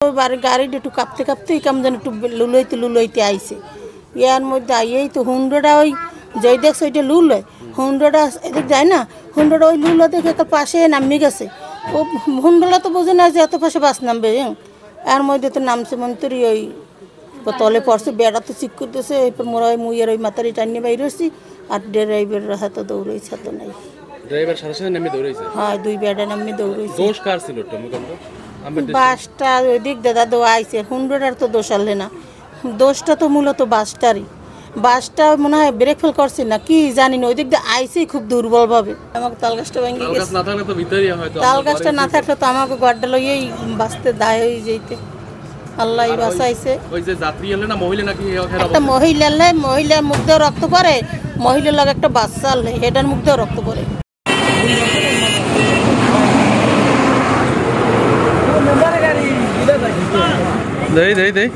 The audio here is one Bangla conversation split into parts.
গাড়িটা একটু কাঁপতে কাঁপতে কেমন যেন একটু লুলোইতে আইছে। ইয়ার মধ্যে আইয়েই তো হুন্ডোটা ওই যেই দেখছে ওইটা লুলোয়, হুন্ডোটা এদিক যায় না, হুন্ডোটা ওই লুলো দেখে তার পাশে নামিয়ে গেছে। ও হুন্ডোলা তো বোঝে না যে এত পাশে বাস নামবে। এর মধ্যে তো নামছে মন্ত্রী ওই তলে পড়ছে, বেড়া তো চিক করতেছে। এরপর মোরা ওই মুইয়ের ওই মাথারি টানিয়ে বাইরে আসছি, আর ড্রাইভারের হাতে দৌড়াইছে, হাতে নাই। ড্রাইভার সাথে সাথে নামিয়ে দৌড়াইছে? হ্যাঁ, দুই বেড়া নামিয়ে দৌড়াইছে। দোষ কার ছিল? বাসটা ওই দিক দাদা দো আইছে, হুন্ডোটার তো দোষ আনলে না, দোষটা তো মূলত বাসটারই। বাসটা মনে হয় ব্রেক ফেল করছে না কি জানি না, ওই দিক দিয়ে আইসেই খুব দুর্বল ভাবে। আমাকে তাল গাছটা ভেঙে গেছে। তাল গাছটা না থাকলে তো আমাকে গড়টা লইয়েই বাঁচতে দায় হয়ে যেতে। আল্লাহ বাঁচাইছে। ওই যে যাত্রী এলে না মহিলা নাকি একটা মহিলার মুখ দিয়ে রক্ত পড়ে, মহিলার লাগে একটা বাচ্চা আনলে এটার মুখ দিয়ে রক্ত পড়ে। দেই দেই দেই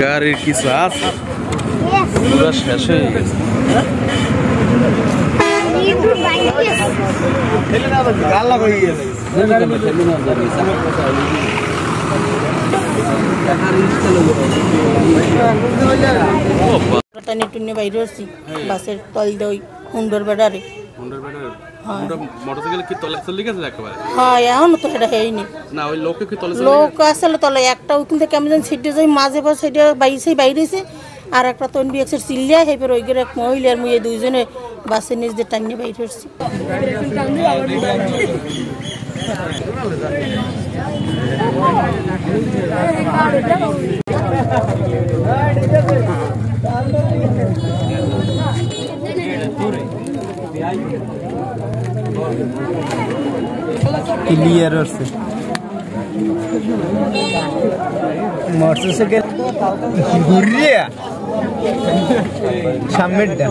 গাড়ির কিছু আছে পুরো শেষ হয়ে গেছে। টানি বাইরে আসছি বাসের তল দই হুন্ডোর বেড়ারে। মোটরসাইকেল কি তলে চলে গেছে একেবারে? হ্যাঁ, এখন তো এটা হয়নি না, ওই লোকে কি তলে লোক আসলে তলে একটা উকিল থেকে কেমন সিটে যাই মাঝে পর সেটা বাইরেছে, আর একটা তো বিএক্সের চিল্লিয়া হেপের ওই এক মহিলার মুয়ে দুইজনে বাসের নিচ দিয়ে টানিয়ে বাইরে আসছি। ক্লিয়ার হচ্ছে মোটরসাইকেল ঘুরিয়ে সামনেরটা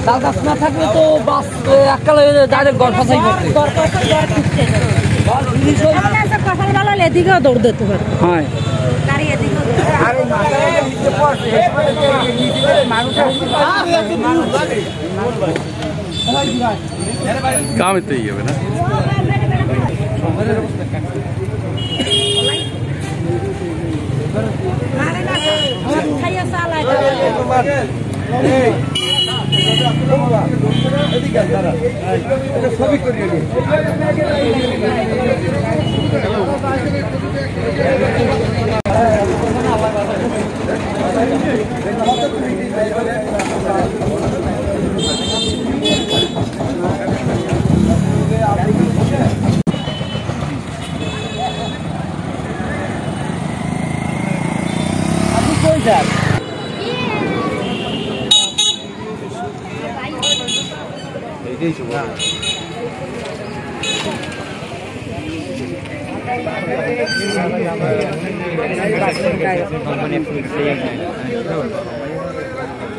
তাল গাছ না থাকলে তো বাস এককালে ডাইরেক্ট গড় ফাঁসাই করতে এদিকেও দৌড় দিতে পারে। হ্যাঁ, কামেতেই হবে না।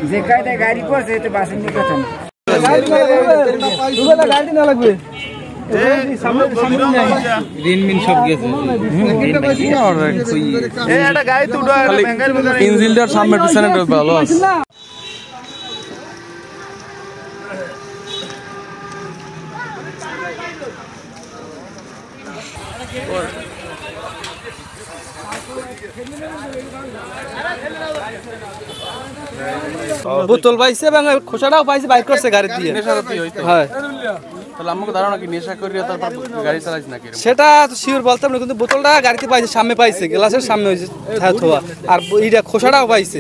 যে কায়দায় গাড়ি করছে এতে বাসের নিয়ে কথা গাড়ি না লাগবে ইঞ্জিনটার সামনে পিছনে ভালো আছে। বোতল পাইছে খোসাটাও পাইছে বাইক করছে গাড়ি দিয়ে। হ্যাঁ। তাহলে আমাকে ধারণা কি নেশা করিয়া তারপর গাড়ি চালাইছে নাকি এরকম? সেটা তো শিওর বলতাম না, কিন্তু বোতলটা গাড়িতে পাইছে, সামনে পাইছে, গ্লাসের সামনে হয়েছে থোয়া, আর এইটা খোসাটাও পাইছে।